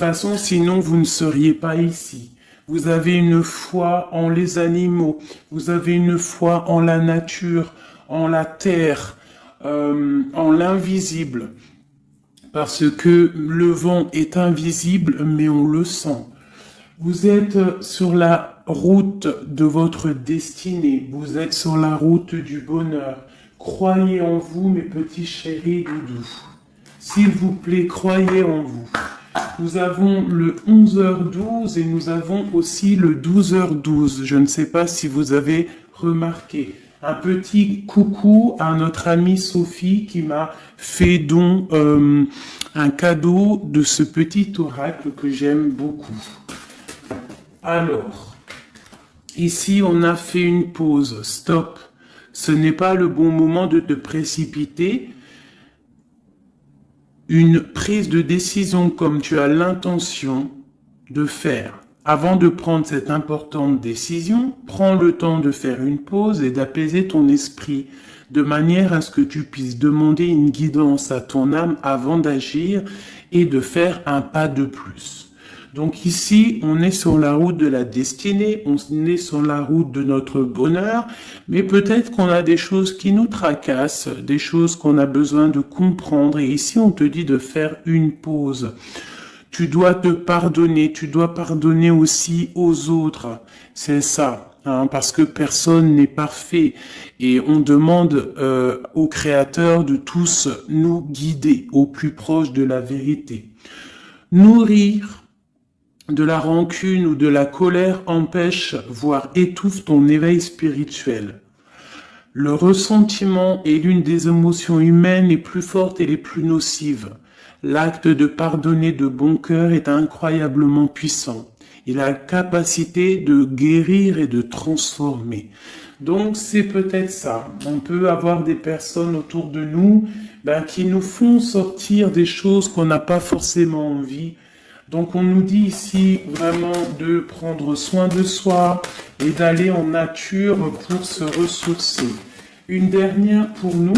façon, sinon vous ne seriez pas ici. Vous avez une foi en les animaux, vous avez une foi en la nature, en la terre, en l'invisible. Parce que le vent est invisible, mais on le sent. Vous êtes sur la route de votre destinée, vous êtes sur la route du bonheur. Croyez en vous, mes petits chéris doudous. S'il vous plaît, croyez en vous. Nous avons le 11h12 et nous avons aussi le 12h12. Je ne sais pas si vous avez remarqué. Un petit coucou à notre amie Sophie qui m'a fait don un cadeau de ce petit oracle que j'aime beaucoup. Alors, ici on a fait une pause. Stop. Ce n'est pas le bon moment de te précipiter. Une prise de décision comme tu as l'intention de faire. Avant de prendre cette importante décision, prends le temps de faire une pause et d'apaiser ton esprit de manière à ce que tu puisses demander une guidance à ton âme avant d'agir et de faire un pas de plus. Donc ici, on est sur la route de la destinée, on est sur la route de notre bonheur, mais peut-être qu'on a des choses qui nous tracassent, des choses qu'on a besoin de comprendre. Et ici, on te dit de faire une pause. Tu dois te pardonner, tu dois pardonner aussi aux autres. C'est ça, hein, parce que personne n'est parfait. Et on demande au Créateur de tous nous guider au plus proche de la vérité. Nourrir de la rancune ou de la colère empêche, voire étouffe ton éveil spirituel. Le ressentiment est l'une des émotions humaines les plus fortes et les plus nocives. L'acte de pardonner de bon cœur est incroyablement puissant. Il a la capacité de guérir et de transformer. Donc c'est peut-être ça. On peut avoir des personnes autour de nous qui nous font sortir des choses qu'on n'a pas forcément envie. Donc on nous dit ici vraiment de prendre soin de soi et d'aller en nature pour se ressourcer. Une dernière pour nous.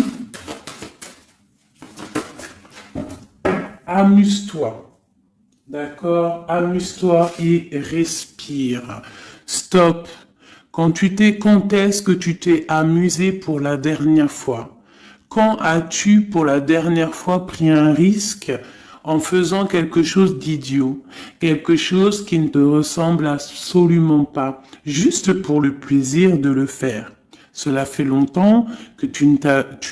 Amuse-toi. D'accord? Amuse-toi et respire. Stop. Quand est-ce que tu t'es amusé pour la dernière fois? Quand as-tu pour la dernière fois pris un risque en faisant quelque chose d'idiot, quelque chose qui ne te ressemble absolument pas, juste pour le plaisir de le faire? Cela fait longtemps que tu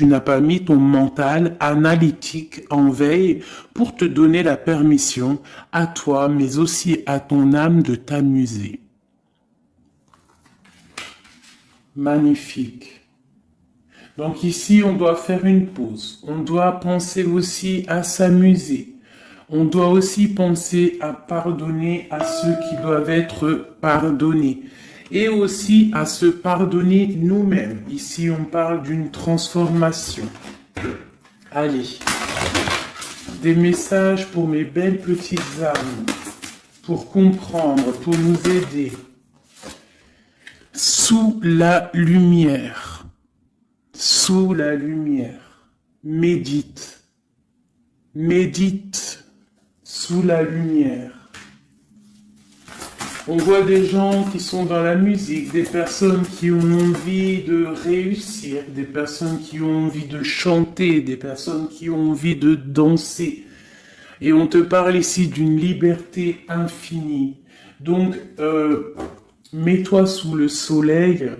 n'as pas mis ton mental analytique en veille pour te donner la permission à toi, mais aussi à ton âme de t'amuser. Magnifique. Donc ici, on doit faire une pause. On doit penser aussi à s'amuser. On doit aussi penser à pardonner à ceux qui doivent être pardonnés. Et aussi à se pardonner nous-mêmes. Ici, on parle d'une transformation. Allez. Des messages pour mes belles petites âmes. Pour comprendre, pour nous aider. Sous la lumière. Sous la lumière. Médite. Médite. Sous la lumière. On voit des gens qui sont dans la musique, des personnes qui ont envie de réussir, des personnes qui ont envie de chanter, des personnes qui ont envie de danser. Et on te parle ici d'une liberté infinie. Donc, mets-toi sous le soleil,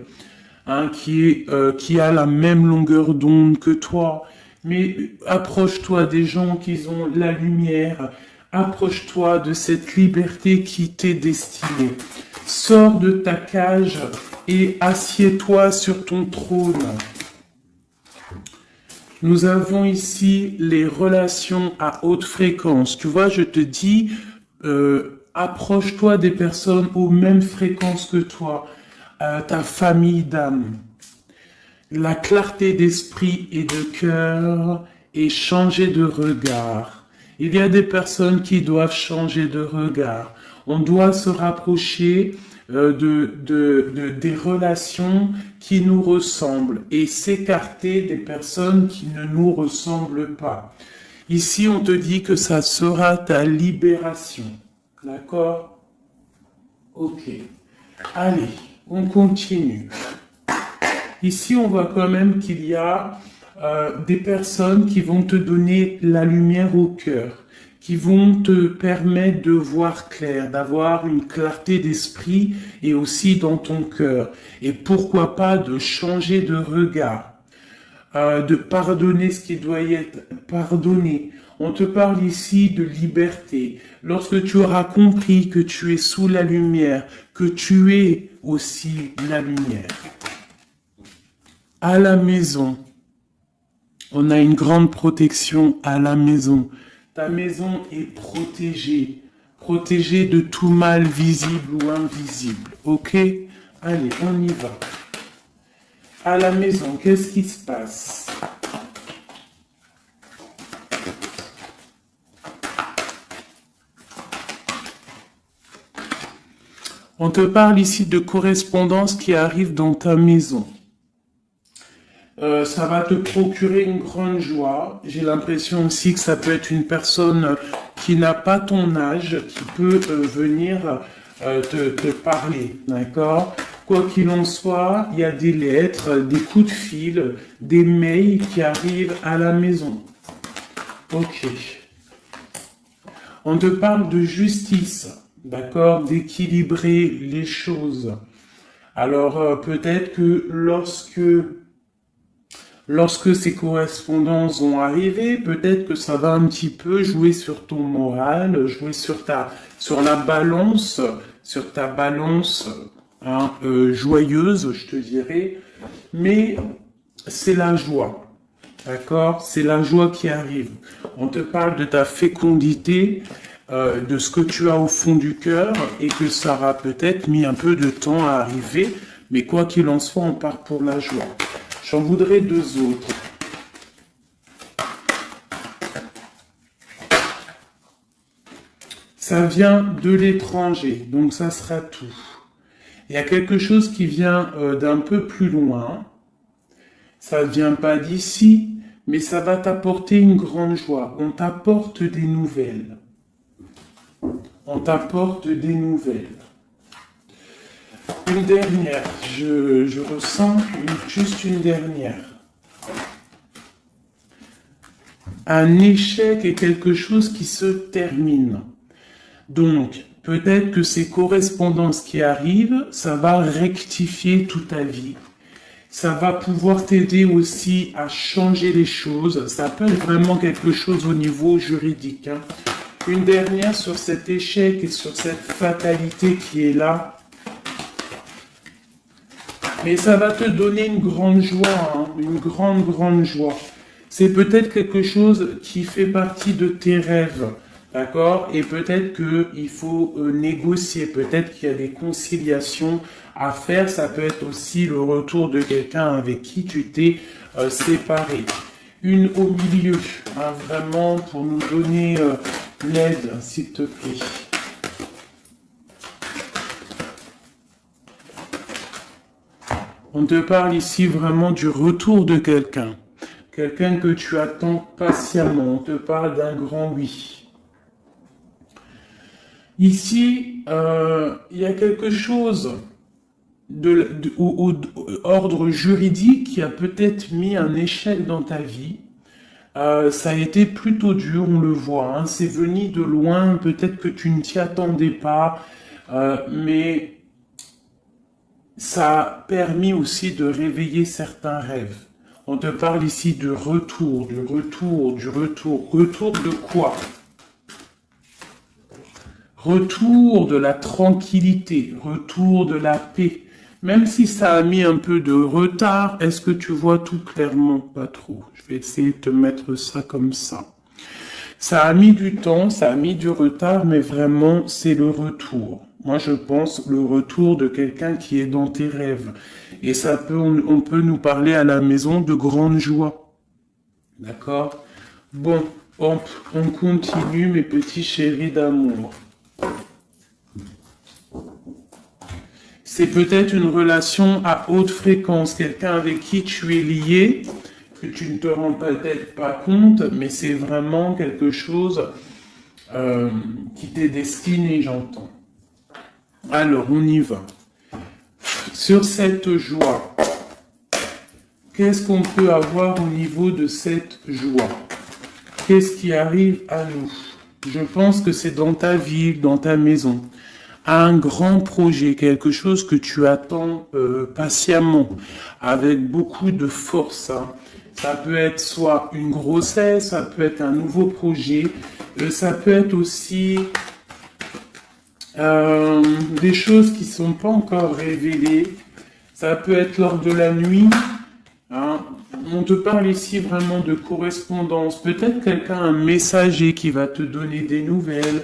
hein, qui a la même longueur d'onde que toi. Mais approche-toi des gens qui ont la lumière. Approche-toi de cette liberté qui t'est destinée. Sors de ta cage et assieds-toi sur ton trône. Nous avons ici les relations à haute fréquence. Tu vois, je te dis, approche-toi des personnes aux mêmes fréquences que toi, ta famille d'âme. La clarté d'esprit et de cœur et changer de regard. Il y a des personnes qui doivent changer de regard. On doit se rapprocher des relations qui nous ressemblent et s'écarter des personnes qui ne nous ressemblent pas. Ici, on te dit que ça sera ta libération. D'accord? Ok. Allez, on continue. Ici, on voit quand même qu'il y a des personnes qui vont te donner la lumière au cœur, qui vont te permettre de voir clair, d'avoir une clarté d'esprit et aussi dans ton cœur. Et pourquoi pas de changer de regard, de pardonner ce qui doit être pardonné. On te parle ici de liberté. Lorsque tu auras compris que tu es sous la lumière, que tu es aussi la lumière. À la maison, on a une grande protection à la maison. Ta maison est protégée. Protégée de tout mal visible ou invisible. Ok? Allez, on y va. À la maison, qu'est-ce qui se passe? On te parle ici de correspondance qui arrive dans ta maison. Ça va te procurer une grande joie. J'ai l'impression aussi que ça peut être une personne qui n'a pas ton âge, qui peut venir te parler, d'accord? Quoi qu'il en soit, il y a des lettres, des coups de fil, des mails qui arrivent à la maison. Ok. On te parle de justice, d'accord? D'équilibrer les choses. Alors peut-être que lorsque ces correspondances vont arriver, peut-être que ça va un petit peu jouer sur ton moral, jouer sur ta balance hein, joyeuse, je te dirais. Mais c'est la joie, d'accord? C'est la joie qui arrive. On te parle de ta fécondité, de ce que tu as au fond du cœur et que ça aura peut-être mis un peu de temps à arriver. Mais quoi qu'il en soit, on part pour la joie. J'en voudrais deux autres. Ça vient de l'étranger, donc ça sera tout. Il y a quelque chose qui vient d'un peu plus loin. Ça ne vient pas d'ici, mais ça va t'apporter une grande joie. On t'apporte des nouvelles. On t'apporte des nouvelles. Une dernière, je ressens juste une dernière. Un échec est quelque chose qui se termine. Donc, peut-être que ces correspondances qui arrivent, ça va rectifier toute ta vie. Ça va pouvoir t'aider aussi à changer les choses. Ça peut être vraiment quelque chose au niveau juridique. Hein. Une dernière sur cet échec et sur cette fatalité qui est là. Mais ça va te donner une grande joie, hein, une grande joie. C'est peut-être quelque chose qui fait partie de tes rêves, d'accord? Et peut-être qu'il faut négocier, peut-être qu'il y a des conciliations à faire. Ça peut être aussi le retour de quelqu'un avec qui tu t'es séparé. Une au milieu, hein, vraiment pour nous donner l'aide, s'il te plaît. On te parle ici vraiment du retour de quelqu'un. Quelqu'un que tu attends patiemment. On te parle d'un grand oui. Ici, il y a quelque chose au ordre juridique qui a peut-être mis un échec dans ta vie. Ça a été plutôt dur, on le voit. Hein. C'est venu de loin, peut-être que tu ne t'y attendais pas, mais ça a permis aussi de réveiller certains rêves. On te parle ici de retour, du retour. Retour de quoi? Retour de la tranquillité, retour de la paix. Même si ça a mis un peu de retard, est-ce que tu vois tout clairement? Pas trop. Je vais essayer de te mettre ça comme ça. Ça a mis du temps, ça a mis du retard, mais vraiment, c'est le retour. Moi, je pense le retour de quelqu'un qui est dans tes rêves. Et ça peut, on peut nous parler à la maison de grande joie. D'accord? Bon, on continue, mes petits chéris d'amour. C'est peut-être une relation à haute fréquence, quelqu'un avec qui tu es lié, que tu ne te rends peut-être pas compte, mais c'est vraiment quelque chose qui t'est destiné, j'entends. Alors, on y va. Sur cette joie, qu'est-ce qu'on peut avoir au niveau de cette joie? Qu'est-ce qui arrive à nous? Je pense que c'est dans ta ville, dans ta maison. Un grand projet, quelque chose que tu attends patiemment, avec beaucoup de force. Hein. Ça peut être soit une grossesse, ça peut être un nouveau projet, ça peut être aussi des choses qui ne sont pas encore révélées. Ça peut être lors de la nuit. Hein. On te parle ici vraiment de correspondance. Peut-être quelqu'un, un messager qui va te donner des nouvelles.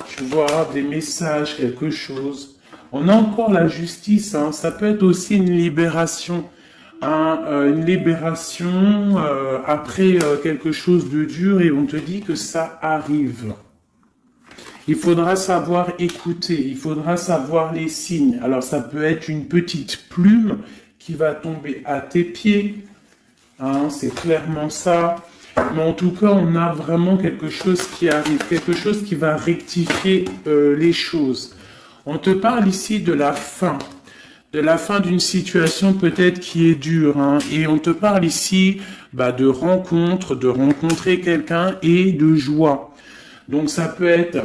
Tu vois, des messages, quelque chose. On a encore la justice. Hein. Ça peut être aussi une libération. Hein, une libération après quelque chose de dur et on te dit que ça arrive. Il faudra savoir écouter, il faudra savoir les signes. Alors ça peut être une petite plume qui va tomber à tes pieds, hein, c'est clairement ça. Mais en tout cas, on a vraiment quelque chose qui arrive, quelque chose qui va rectifier les choses. On te parle ici de la fin d'une situation peut-être qui est dure, hein, et on te parle ici de rencontre, de rencontrer quelqu'un et de joie. Donc ça peut être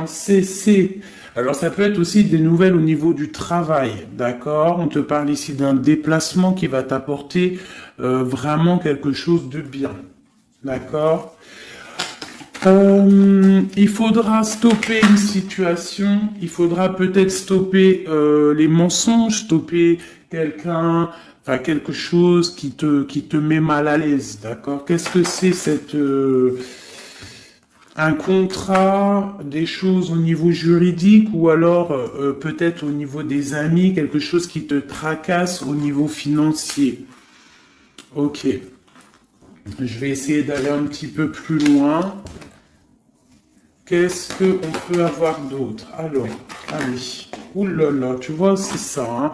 c'est. Alors ça peut être aussi des nouvelles au niveau du travail, d'accord? On te parle ici d'un déplacement qui va t'apporter vraiment quelque chose de bien, d'accord? Il faudra stopper une situation, il faudra peut-être stopper les mensonges, stopper quelqu'un, enfin quelque chose qui te met mal à l'aise, d'accord? Qu'est-ce que c'est un contrat, des choses au niveau juridique ou alors peut-être au niveau des amis, quelque chose qui te tracasse au niveau financier. Ok. Je vais essayer d'aller un petit peu plus loin. Qu'est-ce qu'on peut avoir d'autre? Alors, allez. Ouh là là, tu vois, c'est ça. Hein.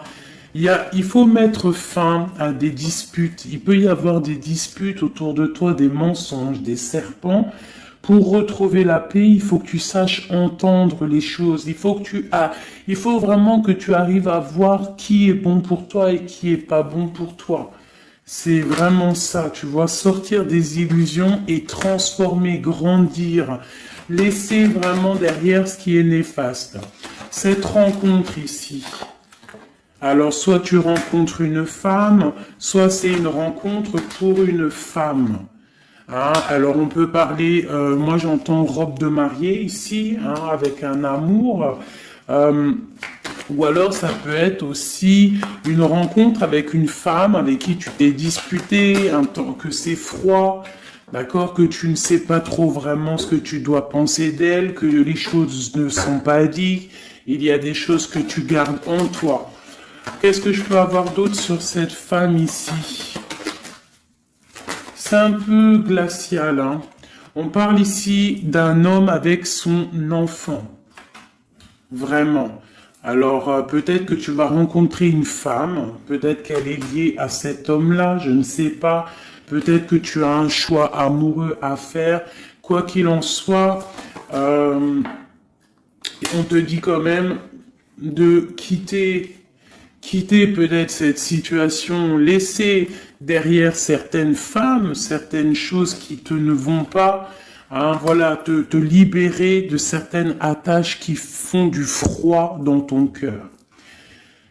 Il faut mettre fin à des disputes. Il peut y avoir des disputes autour de toi, des mensonges, des serpents. Pour retrouver la paix, il faut que tu saches entendre les choses. Il faut vraiment que tu arrives à voir qui est bon pour toi et qui est pas bon pour toi. C'est vraiment ça, tu vois, sortir des illusions et transformer, grandir, laisser vraiment derrière ce qui est néfaste. Cette rencontre ici. Alors, soit tu rencontres une femme, soit c'est une rencontre pour une femme. Hein, alors on peut parler, moi j'entends robe de mariée ici, hein, avec un amour, ou alors ça peut être aussi une rencontre avec une femme avec qui tu t'es disputé, un temps que c'est froid, d'accord, que tu ne sais pas trop vraiment ce que tu dois penser d'elle, que les choses ne sont pas dites, il y a des choses que tu gardes en toi. Qu'est-ce que je peux avoir d'autre sur cette femme ici ? C'est un peu glacial. Hein. On parle ici d'un homme avec son enfant. Vraiment. Alors, peut-être que tu vas rencontrer une femme. Peut-être qu'elle est liée à cet homme-là. Je ne sais pas. Peut-être que tu as un choix amoureux à faire. Quoi qu'il en soit, on te dit quand même de quitter peut-être cette situation, laisser derrière certaines femmes, certaines choses qui ne vont pas, hein, voilà, te libérer de certaines attaches qui font du froid dans ton cœur.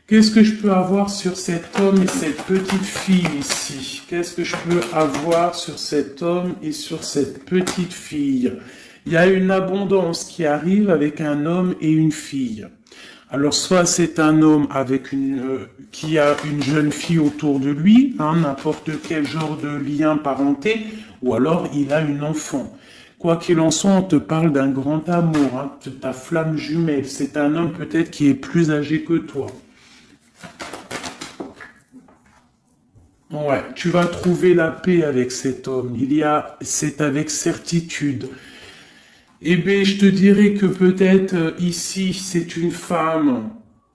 Qu'est-ce que je peux avoir sur cet homme et cette petite fille ici? Qu'est-ce que je peux avoir sur cet homme et sur cette petite fille? Il y a une abondance qui arrive avec un homme et une fille. Alors, soit c'est un homme qui a une jeune fille autour de lui, hein, n'importe quel genre de lien parenté, ou alors il a une enfant. Quoi qu'il en soit, on te parle d'un grand amour, hein, de ta flamme jumelle. C'est un homme peut-être qui est plus âgé que toi. Ouais, tu vas trouver la paix avec cet homme. C'est avec certitude. Eh bien, je te dirais que peut-être ici, c'est une femme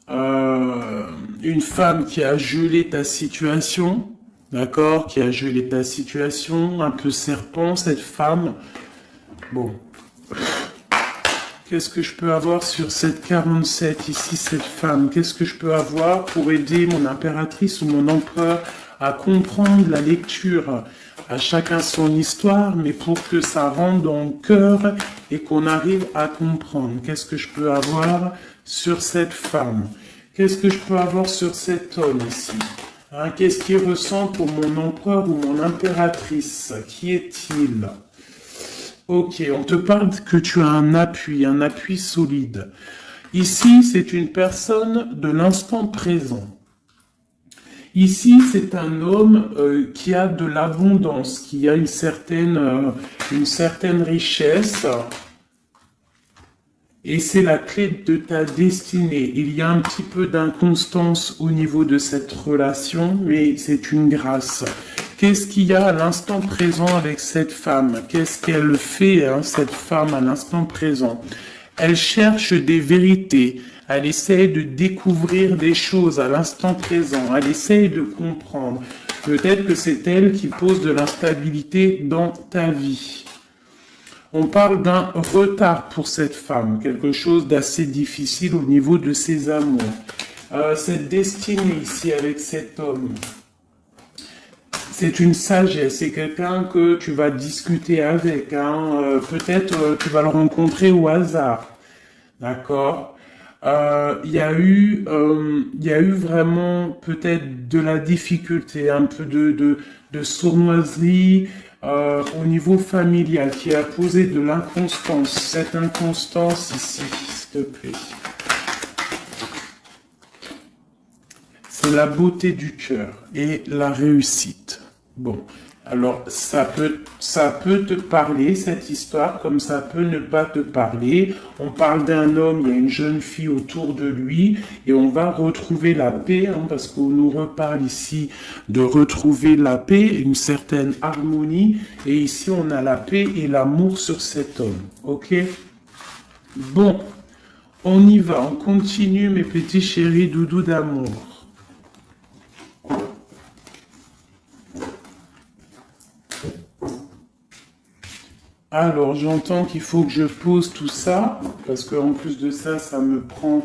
une femme qui a gelé ta situation, d'accord, qui a gelé ta situation, un peu serpent, cette femme. Bon. Qu'est-ce que je peux avoir sur cette 47 ici, cette femme? Qu'est-ce que je peux avoir pour aider mon impératrice ou mon empereur à comprendre la lecture? À chacun son histoire, mais pour que ça rentre dans le cœur et qu'on arrive à comprendre. Qu'est-ce que je peux avoir sur cette femme? Qu'est-ce que je peux avoir sur cet homme ici? Hein, qu'est-ce qu'il ressent pour mon empereur ou mon impératrice? Qui est-il? Ok, on te parle que tu as un appui solide. Ici, c'est une personne de l'instant présent. Ici, c'est un homme qui a de l'abondance, qui a une certaine richesse. Et c'est la clé de ta destinée. Il y a un petit peu d'inconstance au niveau de cette relation, mais c'est une grâce. Qu'est-ce qu'il y a à l'instant présent avec cette femme? Qu'est-ce qu'elle fait, hein, cette femme, à l'instant présent? Elle cherche des vérités. Elle essaie de découvrir des choses à l'instant présent. Elle essaie de comprendre. Peut-être que c'est elle qui pose de l'instabilité dans ta vie. On parle d'un retard pour cette femme, quelque chose d'assez difficile au niveau de ses amours. Cette destinée ici avec cet homme, c'est une sagesse, c'est quelqu'un que tu vas discuter avec. Hein. Peut-être tu vas le rencontrer au hasard, d'accord. Il y a eu vraiment peut-être de la difficulté, un peu de sournoiserie au niveau familial qui a posé de l'inconstance. Cette inconstance ici, s'il te plaît. C'est la beauté du cœur et la réussite. Bon, alors ça peut te parler, cette histoire, comme ça peut ne pas te parler. On parle d'un homme, il y a une jeune fille autour de lui, et on va retrouver la paix, hein, parce qu'on nous reparle ici de retrouver la paix, une certaine harmonie, et ici on a la paix et l'amour sur cet homme, ok? Bon, on y va, on continue mes petits chéris doudous d'amour. Alors, j'entends qu'il faut que je pose tout ça, parce qu'en plus de ça, ça me prend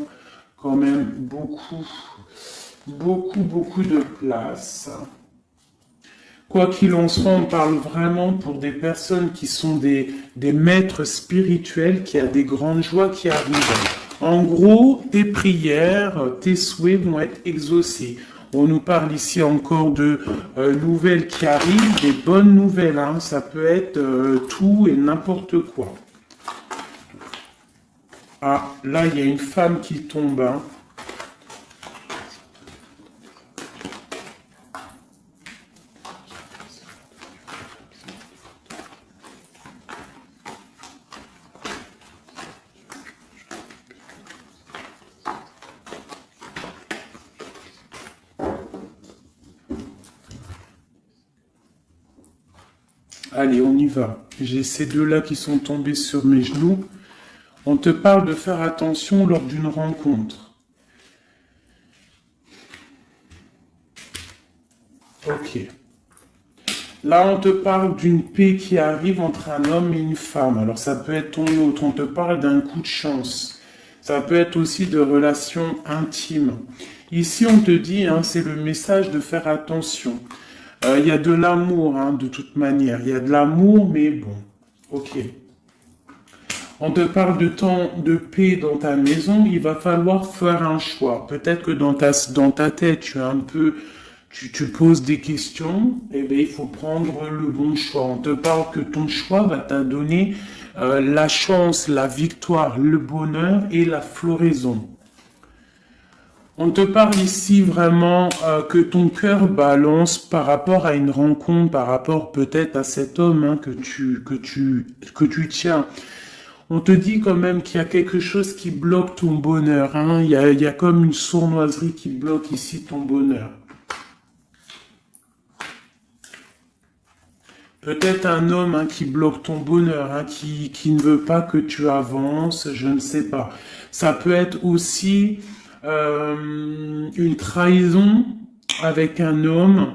quand même beaucoup de place. Quoi qu'il en soit, on parle vraiment pour des personnes qui sont des maîtres spirituels, qui a des grandes joies qui arrivent. En gros, tes prières, tes souhaits vont être exaucés. On nous parle ici encore de nouvelles qui arrivent, des bonnes nouvelles. Hein. Ça peut être tout et n'importe quoi. Ah, là, il y a une femme qui tombe. Hein. Allez, on y va. J'ai ces deux-là qui sont tombés sur mes genoux. On te parle de faire attention lors d'une rencontre. Ok. Là, on te parle d'une paix qui arrive entre un homme et une femme. Alors, ça peut être ton autre. On te parle d'un coup de chance. Ça peut être aussi de relations intimes. Ici, on te dit, hein, c'est le message de faire attention. Il y a de l'amour, hein, de toute manière. Il y a de l'amour, mais bon. Ok. On te parle de temps de paix dans ta maison. Il va falloir faire un choix. Peut-être que dans ta tête, tu poses des questions. Eh bien, il faut prendre le bon choix. On te parle que ton choix va te donner la chance, la victoire, le bonheur et la floraison. On te parle ici vraiment que ton cœur balance par rapport à une rencontre, par rapport peut-être à cet homme, hein, que tu tiens. On te dit quand même qu'il y a quelque chose qui bloque ton bonheur. Hein. Il y a comme une sournoiserie qui bloque ici ton bonheur. Peut-être un homme, hein, qui bloque ton bonheur, hein, qui ne veut pas que tu avances, je ne sais pas. Ça peut être aussi une trahison avec un homme.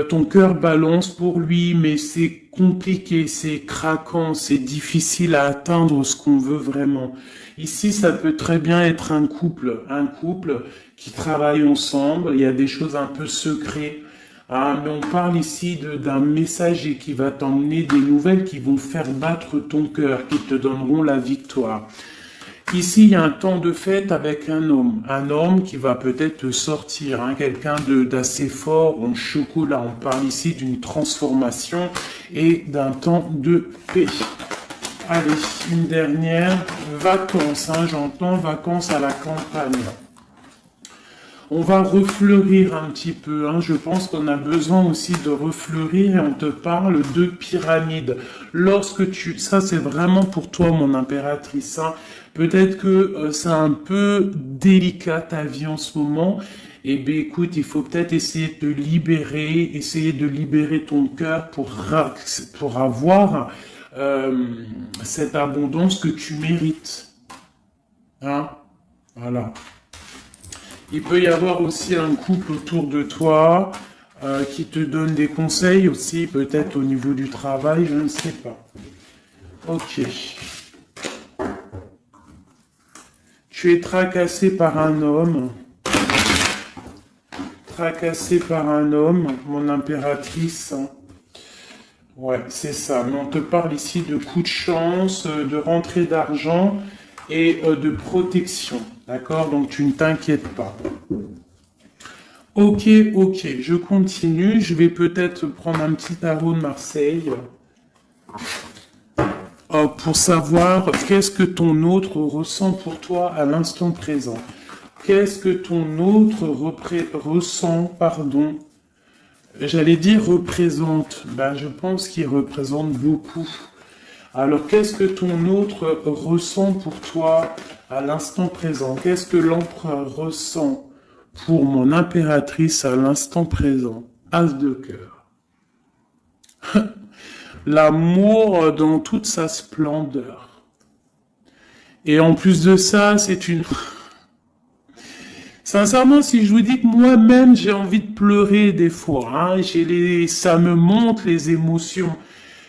Ton cœur balance pour lui, mais c'est compliqué, c'est craquant, c'est difficile à atteindre ce qu'on veut vraiment. Ici, ça peut très bien être un couple qui travaille ensemble. Il y a des choses un peu secrètes. Ah, mais on parle ici d'un messager qui va t'emmener des nouvelles qui vont faire battre ton cœur, qui te donneront la victoire. Ici, il y a un temps de fête avec un homme qui va peut-être te sortir, hein, quelqu'un d'assez fort en chocolat. On parle ici d'une transformation et d'un temps de paix. Allez, une dernière, vacances, hein, j'entends vacances à la campagne. On va refleurir un petit peu, hein. Je pense qu'on a besoin aussi de refleurir et on te parle de pyramide. Ça c'est vraiment pour toi mon impératrice, hein. Peut-être que c'est un peu délicat ta vie en ce moment. Eh bien écoute, il faut peut-être essayer de te libérer, essayer de libérer ton cœur pour avoir cette abondance que tu mérites. Hein? Voilà. Il peut y avoir aussi un couple autour de toi qui te donne des conseils aussi, peut-être au niveau du travail, je ne sais pas. Ok. Tu es tracassé par un homme. Tracassé par un homme, mon impératrice. Ouais, c'est ça. Mais on te parle ici de coups de chance, de rentrée d'argent et de protection. D'accord? Donc tu ne t'inquiètes pas. Ok, je continue. Je vais peut-être prendre un petit tarot de Marseille pour savoir qu'est-ce que ton autre ressent pour toi à l'instant présent. Qu'est-ce que ton autre ressent, pardon. J'allais dire représente. Ben, je pense qu'il représente beaucoup. Alors, qu'est-ce que ton autre ressent pour toi à l'instant présent? Qu'est-ce que l'empereur ressent pour mon impératrice à l'instant présent? As de cœur. L'amour dans toute sa splendeur. Et en plus de ça, c'est une... Sincèrement, si je vous dis que moi-même, j'ai envie de pleurer des fois, hein, ça me monte les émotions.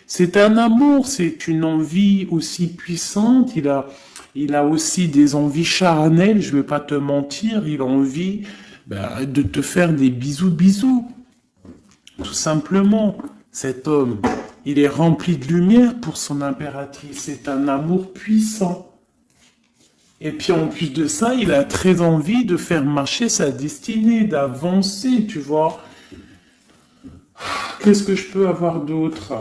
C'est un amour, c'est une envie aussi puissante. Il a aussi des envies charnelles, je vais pas te mentir. Il a envie de te faire des bisous. Tout simplement, cet homme, il est rempli de lumière pour son impératrice. C'est un amour puissant. Et puis en plus de ça, il a très envie de faire marcher sa destinée, d'avancer, tu vois. Qu'est-ce que je peux avoir d'autre?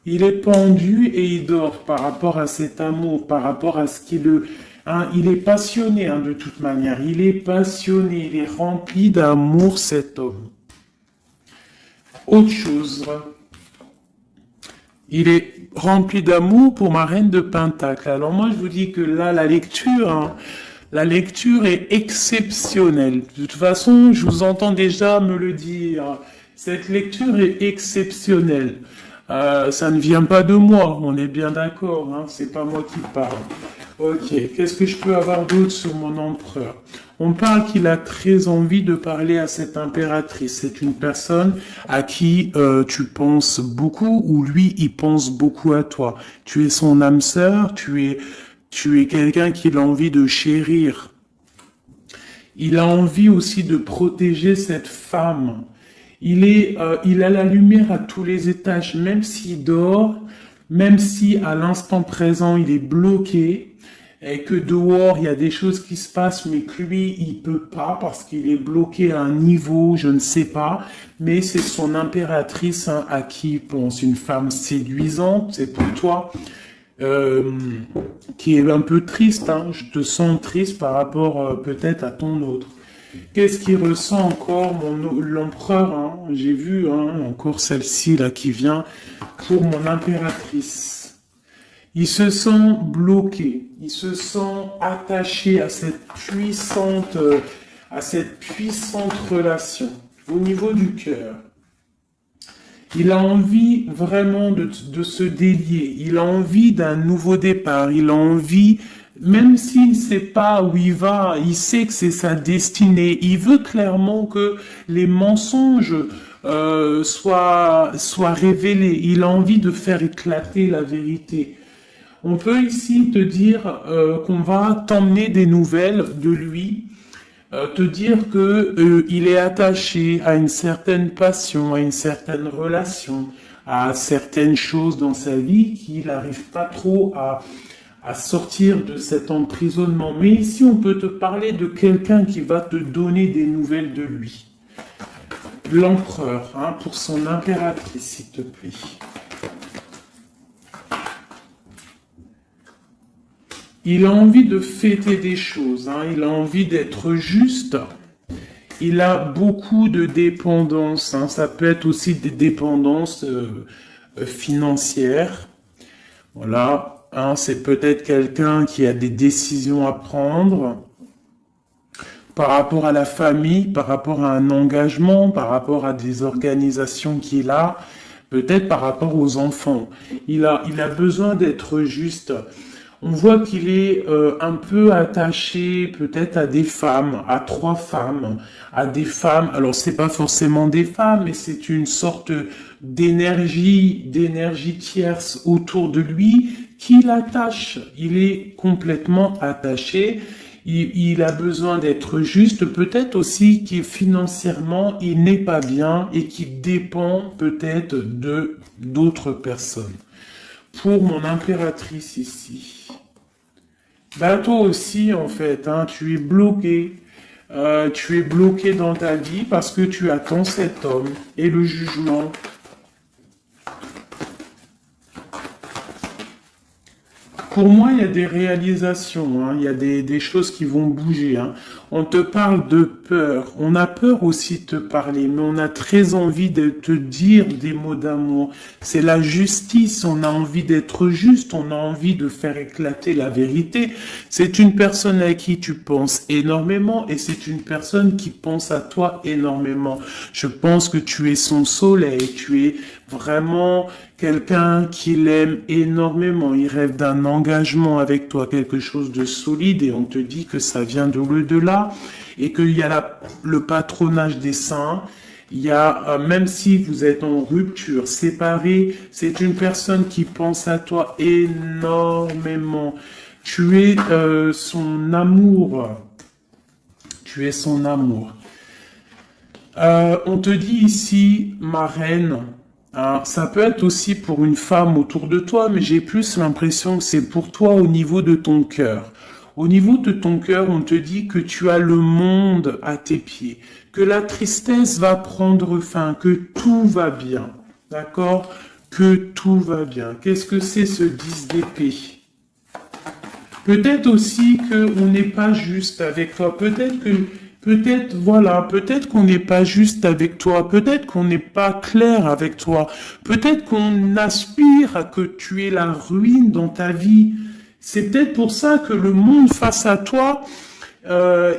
Il est pendu et il dort par rapport à cet amour, par rapport à ce qu'il le... Hein, il est passionné, hein, de toute manière. Il est passionné, il est rempli d'amour, cet homme. Autre chose. Il est rempli d'amour pour ma reine de Pentacle. Alors moi, je vous dis que là, la lecture est exceptionnelle. De toute façon, je vous entends déjà me le dire. Cette lecture est exceptionnelle. Ça ne vient pas de moi, on est bien d'accord, hein, c'est pas moi qui parle. Ok, qu'est-ce que je peux avoir d'autre sur mon empereur? On parle qu'il a très envie de parler à cette impératrice. C'est une personne à qui tu penses beaucoup ou lui, il pense beaucoup à toi. Tu es son âme sœur, tu es quelqu'un qu'il a envie de chérir. Il a envie aussi de protéger cette femme. Il a la lumière à tous les étages, même s'il dort, même si à l'instant présent il est bloqué, et que dehors il y a des choses qui se passent, mais que lui il peut pas parce qu'il est bloqué à un niveau, je ne sais pas, mais c'est son impératrice, hein, à qui il pense, une femme séduisante, c'est pour toi, qui est un peu triste, hein, je te sens triste par rapport peut-être à ton autre. Qu'est-ce qu'il ressent encore, l'empereur, hein, j'ai vu, hein, encore celle-ci là qui vient pour mon impératrice. Il se sent bloqué, il se sent attaché à cette puissante relation au niveau du cœur. Il a envie vraiment de se délier, il a envie d'un nouveau départ, il a envie même s'il ne sait pas où il va, il sait que c'est sa destinée. Il veut clairement que les mensonges soient révélés. Il a envie de faire éclater la vérité. On peut ici te dire qu'on va t'emmener des nouvelles de lui, te dire que il est attaché à une certaine passion, à une certaine relation, à certaines choses dans sa vie qu'il n'arrive pas trop à sortir de cet emprisonnement. Mais ici, on peut te parler de quelqu'un qui va te donner des nouvelles de lui. L'empereur, hein, pour son impératrice, s'il te plaît. Il a envie de fêter des choses, hein, il a envie d'être juste. Il a beaucoup de dépendances, hein, ça peut être aussi des dépendances financières. Voilà, hein, c'est peut-être quelqu'un qui a des décisions à prendre par rapport à la famille, par rapport à un engagement, par rapport à des organisations qu'il a, peut-être par rapport aux enfants. Il a besoin d'être juste. On voit qu'il est un peu attaché peut-être à des femmes, à 3 femmes, à des femmes. Alors c'est pas forcément des femmes, mais c'est une sorte d'énergie tierce autour de lui qui l'attache. Il est complètement attaché. Il a besoin d'être juste, peut-être aussi qu'il financièrement il n'est pas bien et qu'il dépend peut-être de d'autres personnes. Pour mon impératrice ici. Bah toi aussi en fait, hein, tu es bloqué. Tu es bloqué dans ta vie parce que tu attends cet homme et le jugement. Pour moi, il y a des réalisations, hein, il y a des choses qui vont bouger. Hein. On te parle de peur. On a peur aussi de te parler, mais on a très envie de te dire des mots d'amour. C'est la justice. On a envie d'être juste. On a envie de faire éclater la vérité. C'est une personne à qui tu penses énormément et c'est une personne qui pense à toi énormément. Je pense que tu es son soleil. Tu es vraiment quelqu'un qui l'aime énormément. Il rêve d'un engagement avec toi, quelque chose de solide, et on te dit que ça vient de l'au-delà et qu'il y a le patronage des saints. Il y a, même si vous êtes en rupture, séparés, c'est une personne qui pense à toi énormément. Tu es son amour. Tu es son amour. On te dit ici, ma reine, hein, ça peut être aussi pour une femme autour de toi, mais j'ai plus l'impression que c'est pour toi au niveau de ton cœur. Au niveau de ton cœur, on te dit que tu as le monde à tes pieds, que la tristesse va prendre fin, que tout va bien. D'accord? Que tout va bien. Qu'est-ce que c'est ce 10 d'épée? Peut-être aussi qu'on n'est pas juste avec toi. Peut-être qu'on n'est pas juste avec toi, peut-être qu'on n'est pas clair avec toi, peut-être qu'on aspire à que tu aies la ruine dans ta vie. C'est peut-être pour ça que le monde face à toi,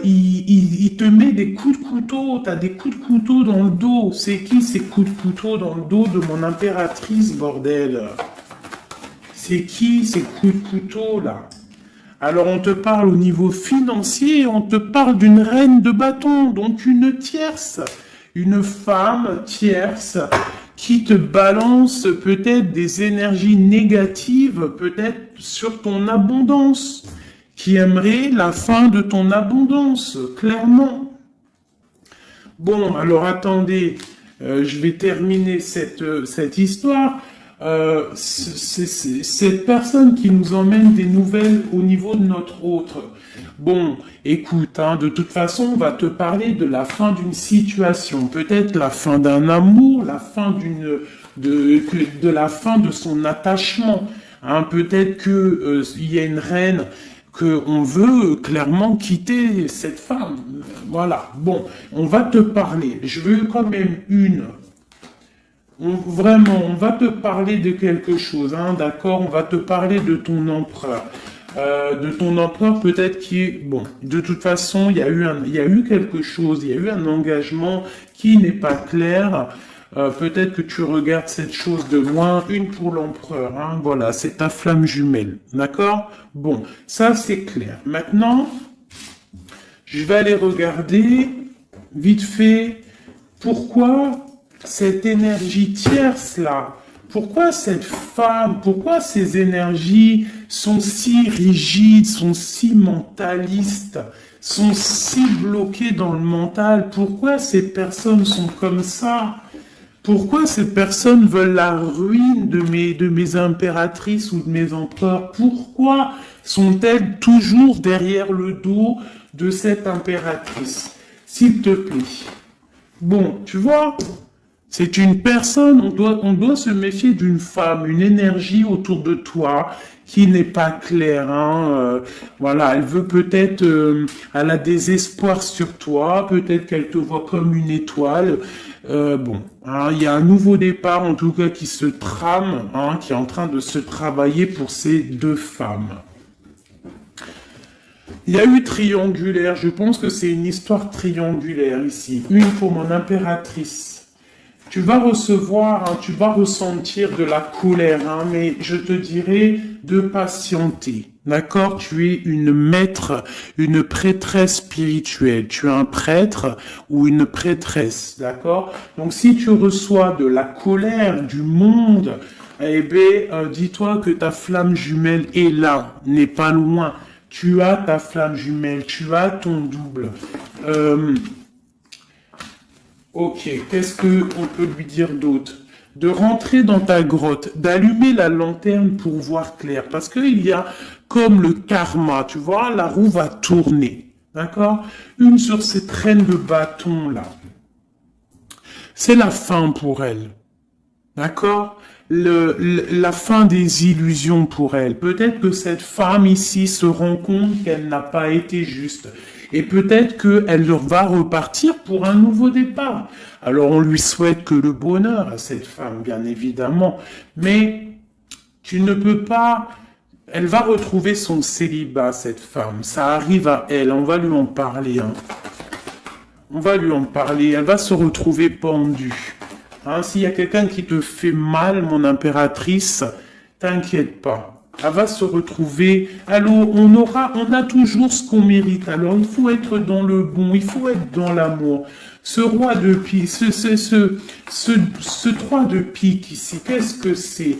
il te met des coups de couteau, t'as des coups de couteau dans le dos. C'est qui ces coups de couteau dans le dos de mon impératrice, bordel? C'est qui ces coups de couteau là? Alors on te parle au niveau financier, on te parle d'une reine de bâton, donc une tierce, une femme tierce qui te balance peut-être des énergies négatives, peut-être sur ton abondance, qui aimerait la fin de ton abondance, clairement. Bon, alors attendez, je vais terminer cette histoire. C'est cette personne qui nous emmène des nouvelles au niveau de notre autre. Bon, écoute, hein, de toute façon, on va te parler de la fin d'une situation, peut-être la fin d'un amour, la fin de la fin de son attachement. Hein, peut-être que il y a une reine que on veut clairement quitter cette femme. Voilà. Bon, on va te parler. Je veux quand même vraiment, on va te parler de quelque chose, hein, d'accord? On va te parler de ton empereur. Peut-être qui est... Bon, de toute façon, il y a eu quelque chose, il y a eu un engagement qui n'est pas clair. peut-être que tu regardes cette chose de loin, une pour l'empereur, hein, voilà, c'est ta flamme jumelle, d'accord? Bon, ça c'est clair. Maintenant, je vais aller regarder, vite fait, pourquoi cette énergie tierce-là, pourquoi cette femme, pourquoi ces énergies sont si rigides, sont si mentalistes, sont si bloquées dans le mental, pourquoi ces personnes sont comme ça? Pourquoi ces personnes veulent la ruine de mes impératrices ou de mes empereurs? Pourquoi sont-elles toujours derrière le dos de cette impératrice? S'il te plaît. Bon, tu vois, c'est une personne, on doit se méfier d'une femme, une énergie autour de toi qui n'est pas claire. Hein, voilà, elle veut peut-être, elle a des espoirs sur toi, peut-être qu'elle te voit comme une étoile. Bon, hein, il y a un nouveau départ en tout cas qui se trame, hein, qui est en train de se travailler pour ces deux femmes. Il y a eu triangulaire, je pense que c'est une histoire triangulaire ici. Une pour mon impératrice. Tu vas recevoir, hein, tu vas ressentir de la colère, hein, mais je te dirais de patienter. D'accord? Tu es une maître, une prêtresse spirituelle. Tu es un prêtre ou une prêtresse. D'accord? Donc si tu reçois de la colère du monde, eh bien, dis-toi que ta flamme jumelle est là, n'est pas loin. Tu as ta flamme jumelle, tu as ton double. Ok, qu'est-ce qu'on peut lui dire d'autre? De rentrer dans ta grotte, d'allumer la lanterne pour voir clair. Parce qu'il y a comme le karma, tu vois, la roue va tourner. D'accord? Une sur ces traînes de bâton là. C'est la fin pour elle. D'accord? La fin des illusions pour elle. Peut-être que cette femme ici se rend compte qu'elle n'a pas été juste. Et peut-être qu'elle va repartir pour un nouveau départ. Alors on lui souhaite que le bonheur à cette femme, bien évidemment. Mais tu ne peux pas... Elle va retrouver son célibat, cette femme. Ça arrive à elle. On va lui en parler. Hein. On va lui en parler. Elle va se retrouver pendue. Hein, s'il y a quelqu'un qui te fait mal, mon impératrice, t'inquiète pas. Elle va se retrouver. Alors, on a toujours ce qu'on mérite. Alors, il faut être dans le bon, il faut être dans l'amour. Ce roi de pique, ce 3 de pique ici, qu'est-ce que c'est?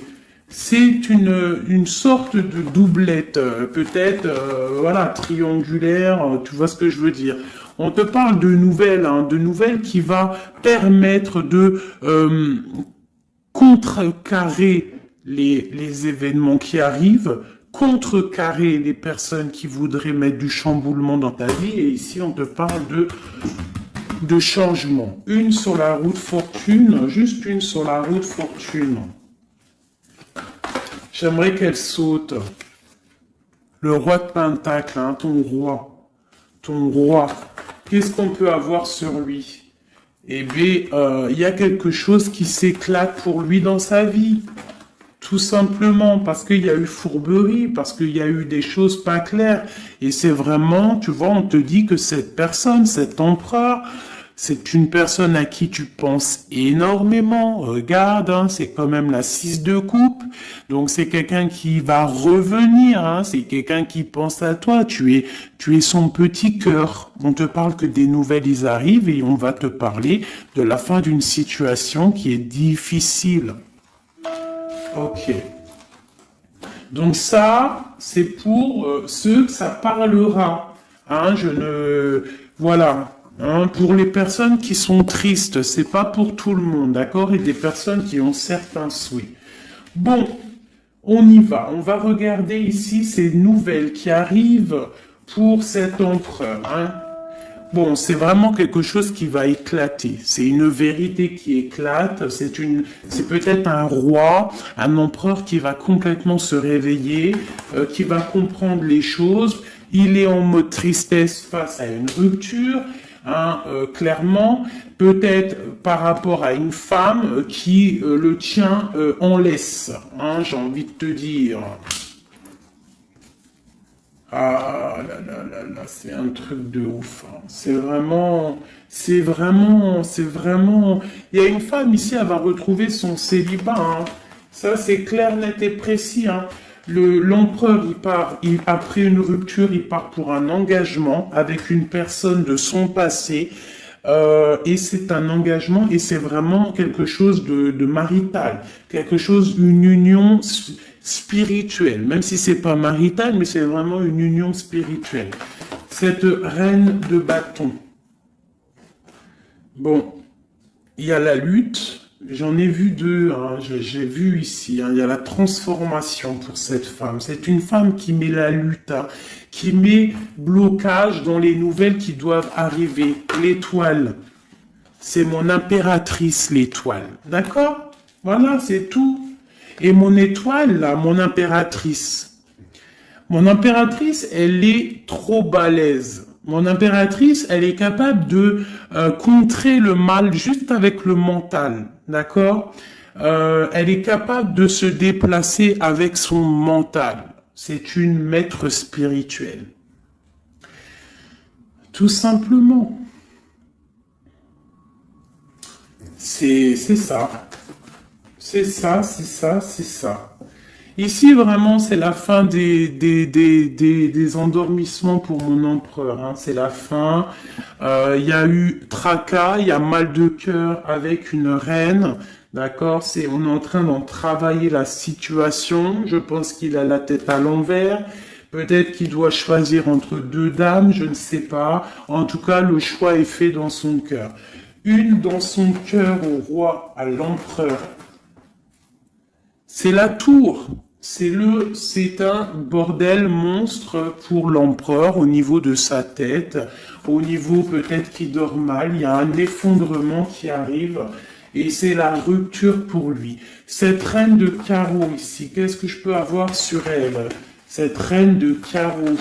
C'est une sorte de doublette, peut-être, voilà, triangulaire, tu vois ce que je veux dire. On te parle de nouvelles, hein, de nouvelles qui va permettre de contrecarrer les événements qui arrivent, contrecarrer les personnes qui voudraient mettre du chamboulement dans ta vie. Et ici, on te parle de changement. Une sur la route fortune, juste une sur la route fortune. J'aimerais qu'elle saute. Le roi de Pentacle, hein, ton roi. Ton roi. Qu'est-ce qu'on peut avoir sur lui? Eh bien, il y a quelque chose qui s'éclate pour lui dans sa vie. Tout simplement parce qu'il y a eu fourberie, parce qu'il y a eu des choses pas claires. Et c'est vraiment, tu vois, on te dit que cette personne, cet empereur, c'est une personne à qui tu penses énormément. Regarde, hein, c'est quand même la 6 de coupe. Donc c'est quelqu'un qui va revenir. Hein, c'est quelqu'un qui pense à toi. Tu es son petit cœur. On te parle que des nouvelles, ils arrivent et on va te parler de la fin d'une situation qui est difficile. Ok. Donc ça, c'est pour ceux que ça parlera. Hein, voilà. Hein, pour les personnes qui sont tristes, c'est pas pour tout le monde, d'accord? Et des personnes qui ont certains souhaits. Bon, on y va. On va regarder ici ces nouvelles qui arrivent pour cet empereur. Hein. Bon, c'est vraiment quelque chose qui va éclater. C'est une vérité qui éclate. C'est peut-être un roi, un empereur qui va complètement se réveiller, qui va comprendre les choses. Il est en mode tristesse face à une rupture. Hein, clairement, peut-être par rapport à une femme qui le tient en laisse, hein, j'ai envie de te dire. Ah là là là là, c'est un truc de ouf, hein. C'est vraiment. Il y a une femme ici, elle va retrouver son célibat, hein. Ça, c'est clair, net et précis, hein. L'empereur, après une rupture, il part pour un engagement avec une personne de son passé. Et c'est un engagement et c'est vraiment quelque chose de marital, quelque chose, une union spirituelle, même si c'est pas marital, mais c'est vraiment une union spirituelle. Cette reine de bâton. Bon, il y a la lutte. J'en ai vu deux, hein, j'ai vu ici, hein, il y a la transformation pour cette femme. C'est une femme qui met la lutte, hein, qui met blocage dans les nouvelles qui doivent arriver. L'étoile, c'est mon impératrice, l'étoile. D'accord? Voilà, c'est tout. Et mon étoile, là, mon impératrice, elle est trop balèze. Mon impératrice, elle est capable de contrer le mal juste avec le mental, d'accord? Elle est capable de se déplacer avec son mental. C'est une maître spirituelle. Tout simplement. C'est ça. C'est ça. Ici, vraiment, c'est la fin des endormissements pour mon empereur, hein. C'est la fin. Il y a eu tracas, il y a mal de cœur avec une reine. D'accord? On est en train d'en travailler la situation. Je pense qu'il a la tête à l'envers. Peut-être qu'il doit choisir entre deux dames, je ne sais pas. En tout cas, le choix est fait dans son cœur. Une dans son cœur au roi, à l'empereur. C'est la tour. C'est un bordel monstre pour l'empereur au niveau de sa tête, au niveau peut-être qu'il dort mal, il y a un effondrement qui arrive et c'est la rupture pour lui. Cette reine de carreau ici, qu'est-ce que je peux avoir sur elle? Cette reine de carreau.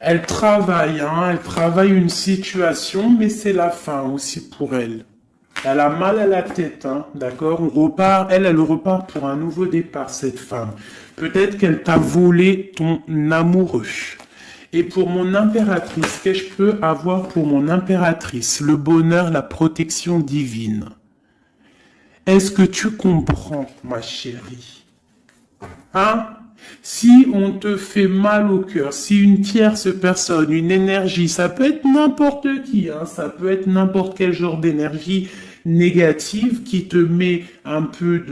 Elle travaille, hein, elle travaille une situation, mais c'est la fin aussi pour elle. Elle a mal à la tête, hein, d'accord? On repart, elle repart pour un nouveau départ, cette femme. Peut-être qu'elle t'a volé ton amoureux. Et pour mon impératrice, qu'est-ce que je peux avoir pour mon impératrice? Le bonheur, la protection divine. Est-ce que tu comprends, ma chérie? Hein? Si on te fait mal au cœur, si une tierce personne, une énergie, ça peut être n'importe qui, hein, ça peut être n'importe quel genre d'énergie négative qui te met un peu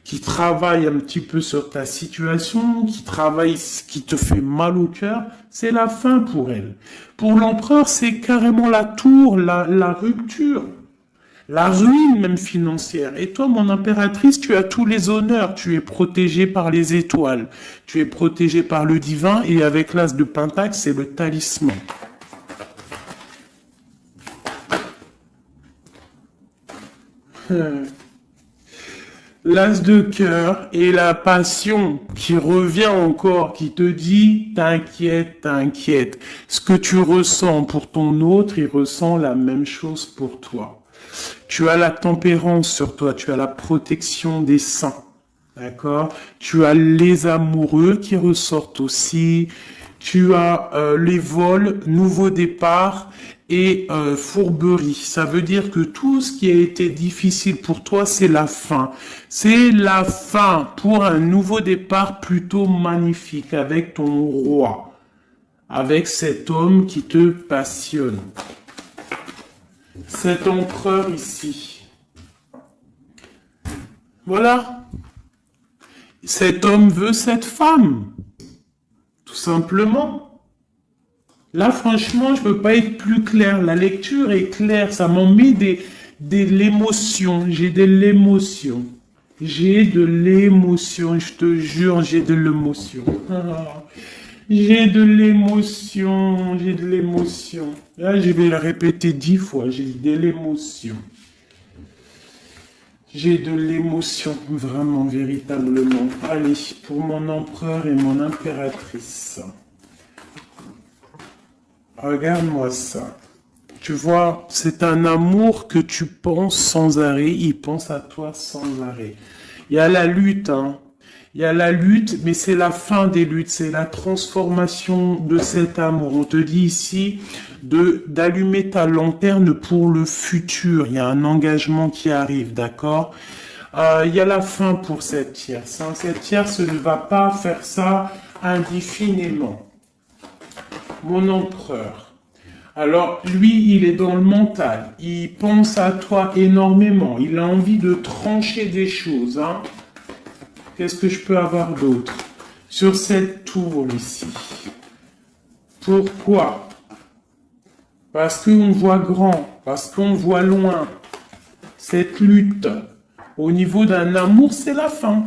qui travaille un petit peu sur ta situation, qui te fait mal au cœur, c'est la fin pour elle. Pour l'empereur, c'est carrément la tour, la rupture. La ruine même financière. Et toi, mon impératrice, tu as tous les honneurs. Tu es protégée par les étoiles. Tu es protégée par le divin. Et avec l'as de Pentacle, c'est le talisman. L'as de cœur et la passion qui revient encore, qui te dit, t'inquiète, t'inquiète. Ce que tu ressens pour ton autre, il ressent la même chose pour toi. Tu as la tempérance sur toi, tu as la protection des saints, d'accord? Tu as les amoureux qui ressortent aussi, tu as les vols, nouveau départ et fourberie. Ça veut dire que tout ce qui a été difficile pour toi, c'est la fin. C'est la fin pour un nouveau départ plutôt magnifique avec ton roi, avec cet homme qui te passionne. Cet empereur ici. Voilà. Cet homme veut cette femme. Tout simplement. Là, franchement, je peux pas être plus clair. La lecture est claire. Ça m'en met de l'émotion. J'ai de l'émotion. J'ai de l'émotion. Je te jure, j'ai de l'émotion. J'ai de l'émotion, j'ai de l'émotion. Là, je vais le répéter 10 fois, j'ai de l'émotion. J'ai de l'émotion, vraiment, véritablement. Allez, pour mon empereur et mon impératrice. Regarde-moi ça. Tu vois, c'est un amour que tu penses sans arrêt, il pense à toi sans arrêt. Il y a la lutte, hein. Il y a la lutte, mais c'est la fin des luttes, c'est la transformation de cet amour. On te dit ici d'allumer ta lanterne pour le futur. Il y a un engagement qui arrive, d'accord? Il y a la fin pour cette tierce. Hein. Cette tierce ne va pas faire ça indéfiniment. Mon empereur. Alors, lui, il est dans le mental. Il pense à toi énormément. Il a envie de trancher des choses. Hein. Qu'est-ce que je peux avoir d'autre? Sur cette tour ici. Pourquoi? Parce qu'on voit grand. Parce qu'on voit loin. Cette lutte, au niveau d'un amour, c'est la fin.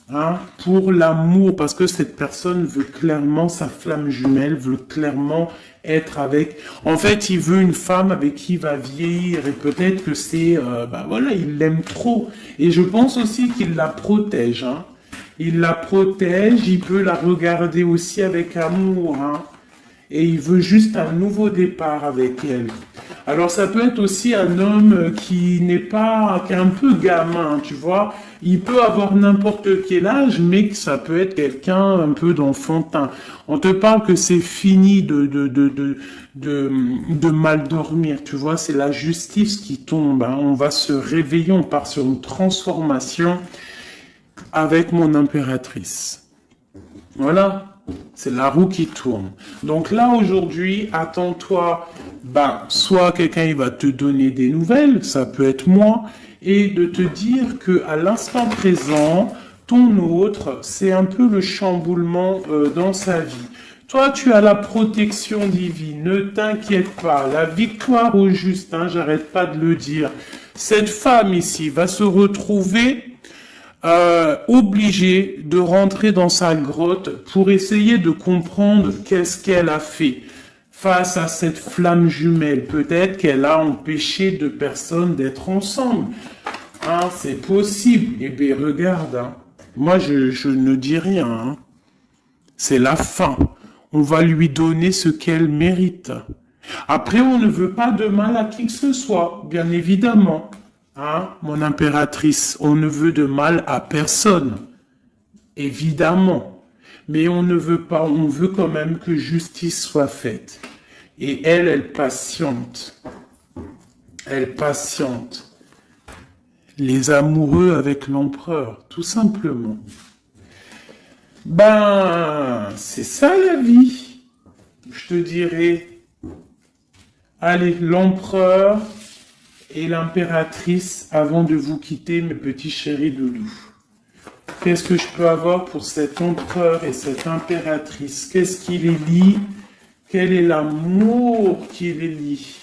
Hein, pour l'amour, parce que cette personne veut clairement, sa flamme jumelle veut clairement être avec... En fait, il veut une femme avec qui il va vieillir, et peut-être que c'est... voilà, il l'aime trop. Et je pense aussi qu'il la protège. Hein. Il la protège, il peut la regarder aussi avec amour. Hein. Et il veut juste un nouveau départ avec elle. Alors ça peut être aussi un homme qui n'est pas, qui est un peu gamin, tu vois. Il peut avoir n'importe quel âge, mais que ça peut être quelqu'un un peu d'enfantin. On te parle que c'est fini de mal dormir, tu vois. C'est la justice qui tombe. Hein. On va se réveiller, on part sur une transformation avec mon impératrice. Voilà. C'est la roue qui tourne. Donc là, aujourd'hui, attends-toi, soit quelqu'un il va te donner des nouvelles, ça peut être moi, et de te dire que à l'instant présent, ton autre, c'est un peu le chamboulement dans sa vie. Toi, tu as la protection divine, ne t'inquiète pas, la victoire au juste, hein, j'arrête pas de le dire. Cette femme ici va se retrouver obligée de rentrer dans sa grotte pour essayer de comprendre qu'est-ce qu'elle a fait face à cette flamme jumelle. Peut-être qu'elle a empêché deux personnes d'être ensemble. Hein, c'est possible. Eh bien, regarde, hein. Moi, je ne dis rien. Hein. C'est la fin. On va lui donner ce qu'elle mérite. Après, on ne veut pas de mal à qui que ce soit, bien évidemment. Hein, mon impératrice, on ne veut de mal à personne, évidemment, mais on ne veut pas, on veut quand même que justice soit faite. Et elle patiente. Elle patiente. Les amoureux avec l'empereur, tout simplement. C'est ça la vie. Je te dirais, allez, l'empereur et l'impératrice avant de vous quitter, mes petits chéris loulous. Qu'est-ce que je peux avoir pour cet empereur et cette impératrice? Qu'est-ce qui les lie? Quel est l'amour qui les lie?